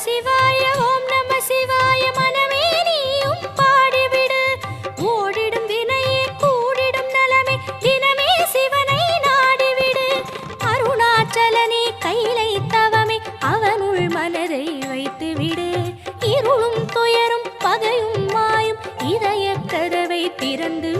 சிவாய ஓம் நம சிவாய மனமே நீயும் பாடிவிடு. ஓடிடும் வினையே கூடிடும் நலமே தினமே சிவனை நாடிவிடு. அருணாச்சலனே கைலை தவமே அவனுள் மனதை வைத்துவிடு. இருளும் துயரும் பகையும் மாயும் இதய கதவை திறந்து